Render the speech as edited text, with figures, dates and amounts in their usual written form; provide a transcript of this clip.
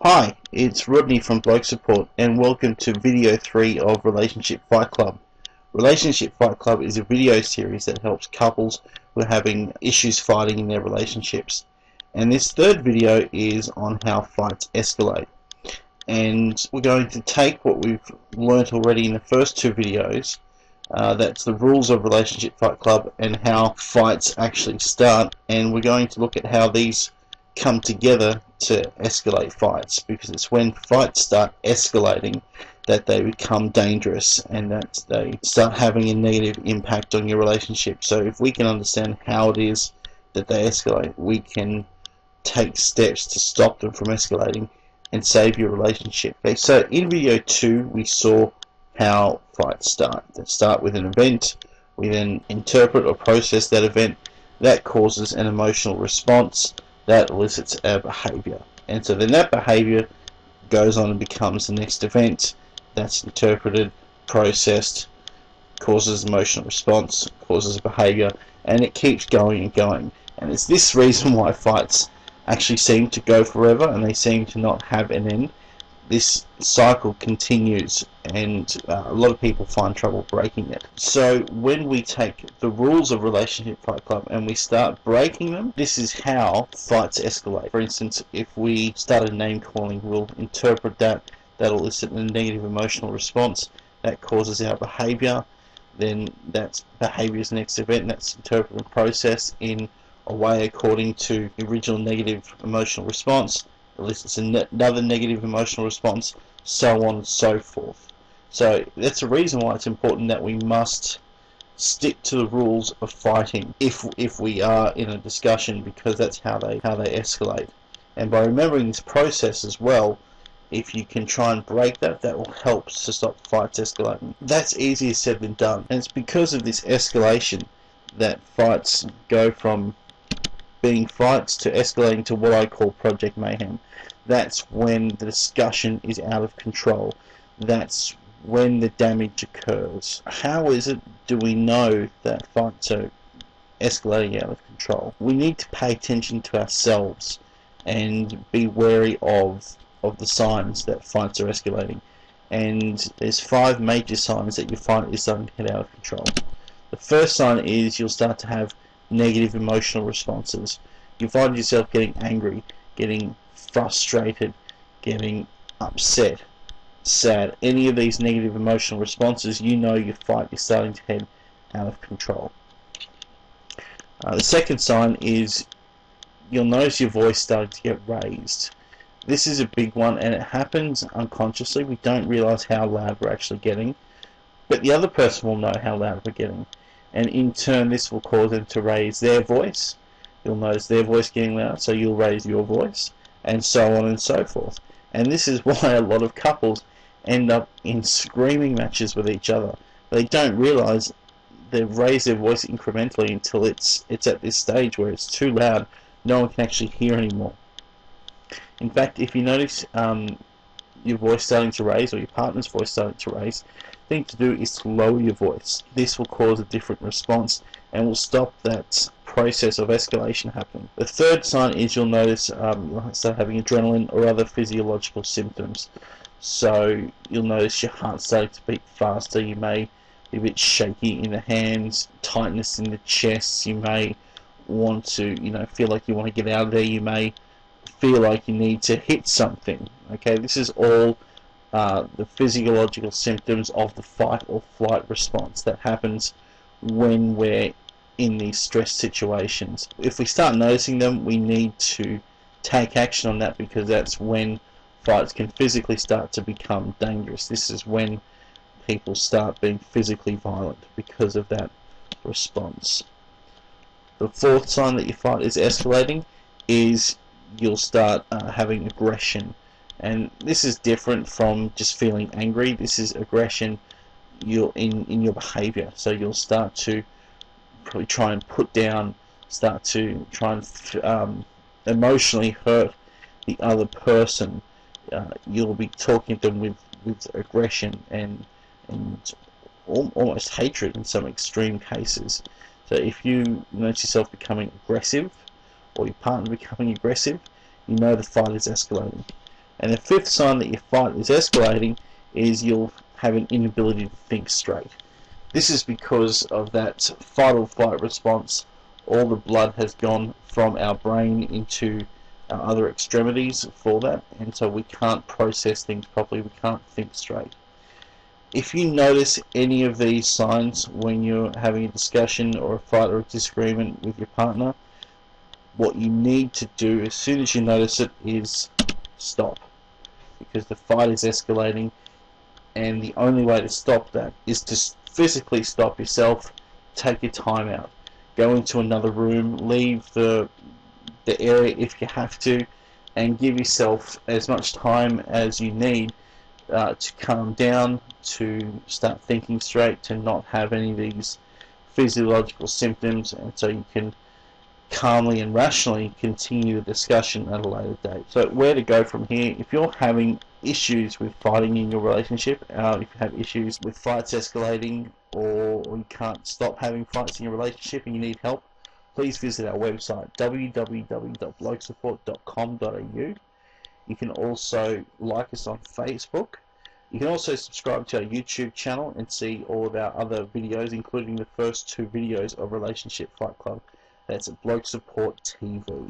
Hi, it's Rodney from Bloke Support and welcome to video 3 of Relationship Fight Club. Relationship Fight Club is a video series that helps couples who are having issues fighting in their relationships. And this third video is on how fights escalate. And we're going to take what we've learnt already in the first two videos, that's the rules of Relationship Fight Club and how fights actually start, and we're going to look at how these come together to escalate fights, because it's when fights start escalating that they become dangerous and that they start having a negative impact on your relationship. So if we can understand how it is that they escalate, we can take steps to stop them from escalating and save your relationship. Okay, so in video 2 we saw how fights start. They start with an event, we then interpret or process that event, that causes an emotional response that elicits our behavior, and so then that behavior goes on and becomes the next event that's interpreted, processed, causes emotional response, causes a behavior, and it keeps going and going. And it's this reason why fights actually seem to go forever and they seem to not have an end. This cycle continues, and a lot of people find trouble breaking it. So when we take the rules of Relationship Fight Club and we start breaking them, this is how fights escalate. For instance, if we start a name calling, we'll interpret that, that'll elicit a negative emotional response, that causes our behavior, then that's behavior's next event, and that's interpreted and processed in a way according to the original negative emotional response, elicits another negative emotional response, so on and so forth. So that's the reason why it's important that we must stick to the rules of fighting if we are in a discussion, because that's how they escalate. And by remembering this process as well, if you can try and break that, that will help to stop fights escalating. That's easier said than done, and it's because of this escalation that fights go from being fights to escalating to what I call Project Mayhem. That's when the discussion is out of control. That's when the damage occurs. How is it do we know that fights are escalating out of control? We need to pay attention to ourselves and be wary of the signs that fights are escalating. And there's 5 major signs that your fight is starting to get out of control. The first sign is you'll start to have negative emotional responses. You find yourself getting angry, getting frustrated, getting upset, sad. Any of these negative emotional responses, you know your fight is starting to head out of control. The second sign is you'll notice your voice starting to get raised. This is a big one, and it happens unconsciously. We don't realize how loud we're actually getting, but the other person will know how loud we're getting, and in turn this will cause them to raise their voice. You'll notice their voice getting loud, so you'll raise your voice, and so on and so forth. And this is why a lot of couples end up in screaming matches with each other. They don't realize they've raised their voice incrementally until it's at this stage where it's too loud, no one can actually hear anymore. In fact, if you notice your voice starting to raise, or your partner's voice starting to raise, the thing to do is to lower your voice. This will cause a different response and will stop that process of escalation happening. The third sign is you'll notice you'll start having adrenaline or other physiological symptoms. So you'll notice your heart starting to beat faster, you may be a bit shaky in the hands, tightness in the chest, you may want to, feel like you want to get out of there, you may feel like you need to hit something. Okay, this is all the physiological symptoms of the fight or flight response that happens when we're in these stress situations. If we start noticing them, we need to take action on that, because that's when fights can physically start to become dangerous. This is when people start being physically violent because of that response. The fourth sign that your fight is escalating is you'll start having aggression, and this is different from just feeling angry. This is aggression in your behavior. So you'll start to probably try and put down, start to try and emotionally hurt the other person. You'll be talking to them with aggression and almost hatred in some extreme cases. So if you notice yourself becoming aggressive, or your partner becoming aggressive, you know the fight is escalating. And the fifth sign that your fight is escalating is you'll have an inability to think straight. This is because of that fight or flight response. All the blood has gone from our brain into our other extremities for that, and so we can't process things properly, we can't think straight. If you notice any of these signs when you're having a discussion or a fight or a disagreement with your partner, what you need to do as soon as you notice it is stop, because the fight is escalating, and the only way to stop that is to physically stop yourself, take your time out, go into another room, leave the area if you have to, and give yourself as much time as you need to calm down, to start thinking straight, to not have any of these physiological symptoms, and so you can calmly and rationally continue the discussion at a later date. So where to go from here? If you're having issues with fighting in your relationship, if you have issues with fights escalating, or you can't stop having fights in your relationship and you need help, please visit our website www.blokesupport.com.au. You can also like us on Facebook. You can also subscribe to our YouTube channel and see all of our other videos, including the first 2 videos of Relationship Fight Club. That's at Bloke Support TV.